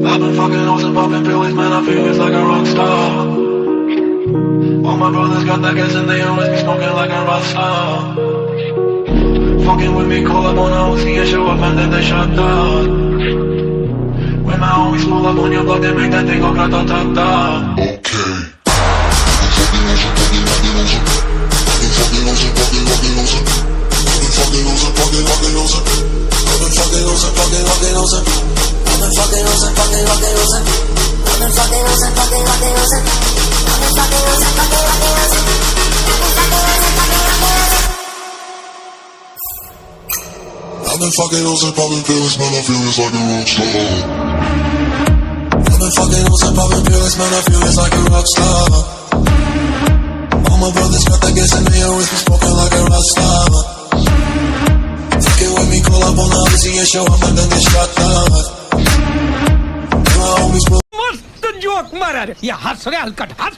I've been fucking hoes and popping pills, man, I feel just like a rock star. All my brothers got that gas and they always be smoking like a rock star. Fucking with me, call up on a OC and show up and then they shut down. When my homies pull up on your block, they make that thing go grata-ta-ta. Okay. I've been fucking hoes and popping pills, man, I feel just like a rock star. I've been fucking hoes and popping pills, man, I feel just like a rock star. All my brothers got that gas and they always be smoking like a rock star. Fucking with me, call up on the Odyssey and show up and then they shut down. My homies will मस्त joke मारा रे या हंस रे हलकट हंस